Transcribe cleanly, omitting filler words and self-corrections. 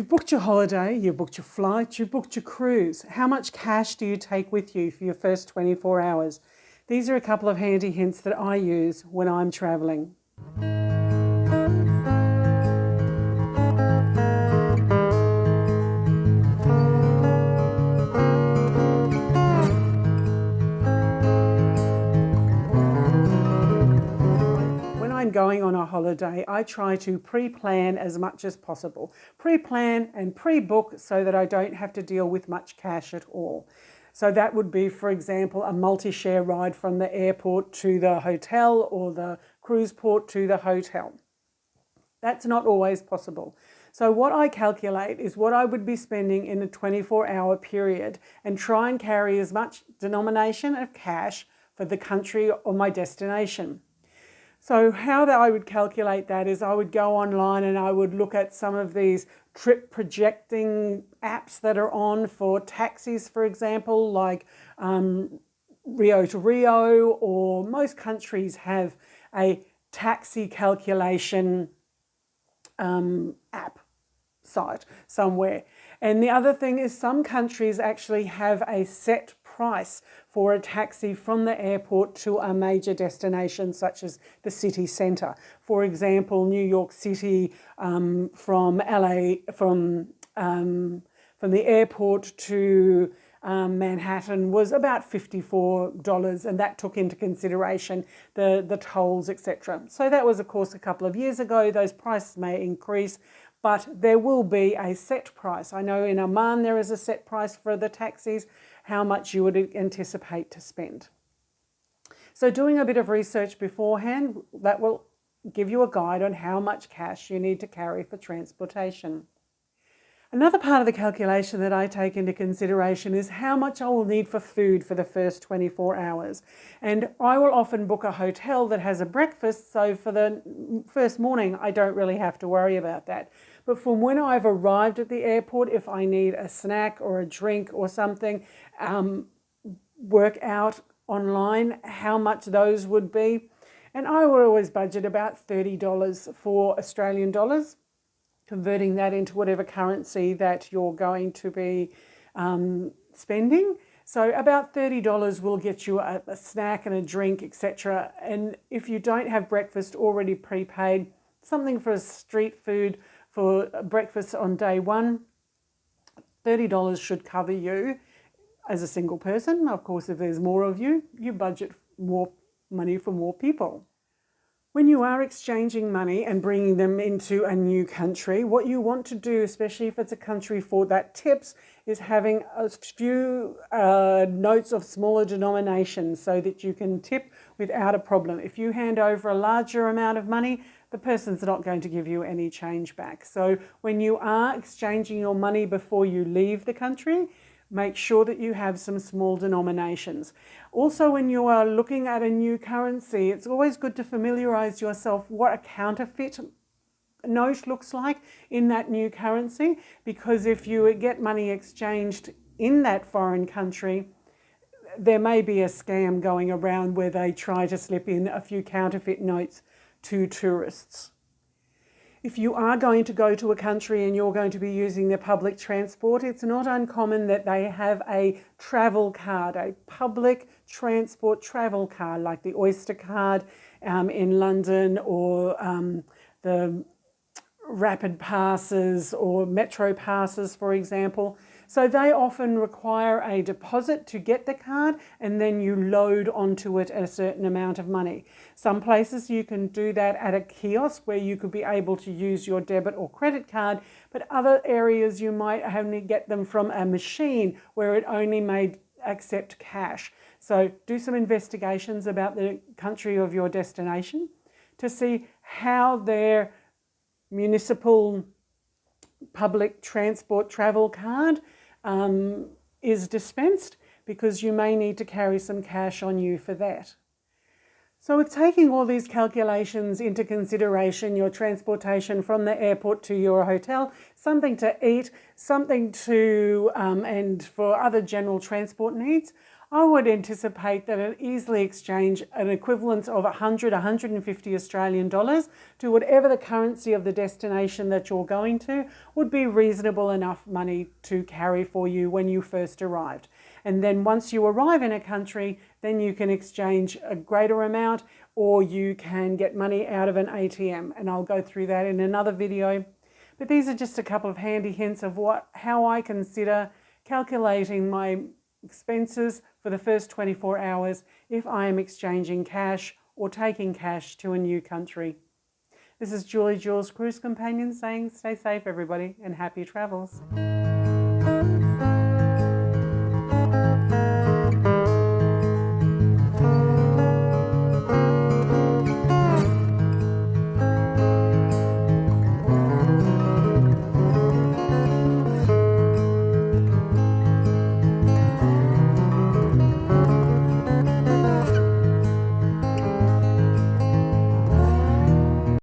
You've booked your holiday, you've booked your flight, you've booked your cruise. How much cash do you take with you for your first 24 hours? These are a couple of handy hints that I use when I'm travelling. Going on a holiday, I try to pre-plan as much as possible. Pre-plan and pre-book so that I don't have to deal with much cash at all. So that would be, for example, a multi-share ride from the airport to the hotel or the cruise port to the hotel. That's not always possible. So what I calculate is what I would be spending in a 24-hour period and try and carry as much denomination of cash for the country or my destination. So how that I would calculate that is I would go online and I would look at some of these trip projecting apps that are on for taxis, for example, like Rio to Rio, or most countries have a taxi calculation app site somewhere. And the other thing is some countries actually have a set price for a taxi from the airport to a major destination such as the city centre. For example, New York City from LA, from the airport to Manhattan was about $54, and that took into consideration the tolls, etc. So that was, of course, a couple of years ago. Those prices may increase, but there will be a set price. I know in Oman there is a set price for the taxis, how much you would anticipate to spend. So doing a bit of research beforehand, that will give you a guide on how much cash you need to carry for transportation. Another part of the calculation that I take into consideration is how much I will need for food for the first 24 hours. And I will often book a hotel that has a breakfast, so for the first morning I don't really have to worry about that. But from when I've arrived at the airport, if I need a snack or a drink or something, work out online how much those would be. And I will always budget about $30 for Australian dollars, converting that into whatever currency that you're going to be spending. So about $30 will get you a snack and a drink, etc. And if you don't have breakfast already prepaid, something for street food for breakfast on day one, $30 should cover you as a single person. Of course, if there's more of you, you budget more money for more people. When you are exchanging money and bringing them into a new country, what you want to do, especially if it's a country for that tips, is having a few notes of smaller denominations so that you can tip without a problem. If you hand over a larger amount of money, the person's not going to give you any change back. So when you are exchanging your money before you leave the country, make sure that you have some small denominations. Also, when you are looking at a new currency, it's always good to familiarize yourself what a counterfeit note looks like in that new currency, because if you get money exchanged in that foreign country, there may be a scam going around where they try to slip in a few counterfeit notes to tourists. If you are going to go to a country and you're going to be using their public transport, it's not uncommon that they have a travel card, a public transport travel card, like the Oyster card in London, or the rapid passes or metro passes, for example. So they often require a deposit to get the card, and then you load onto it a certain amount of money. Some places you can do that at a kiosk where you could be able to use your debit or credit card, but other areas you might only get them from a machine where it only may accept cash. So do some investigations about the country of your destination to see how their municipal public transport travel card is dispensed, because you may need to carry some cash on you for that. So with taking all these calculations into consideration, your transportation from the airport to your hotel, something to eat, something to, and for other general transport needs, I would anticipate that an easily exchange an equivalent of 100, 150 Australian dollars to whatever the currency of the destination that you're going to would be reasonable enough money to carry for you when you first arrived. And then once you arrive in a country, then you can exchange a greater amount, or you can get money out of an ATM. And I'll go through that in another video. But these are just a couple of handy hints of how I consider calculating my expenses for the first 24 hours if I am exchanging cash or taking cash to a new country. This is Julie Jules Cruise Companion saying stay safe everybody and happy travels.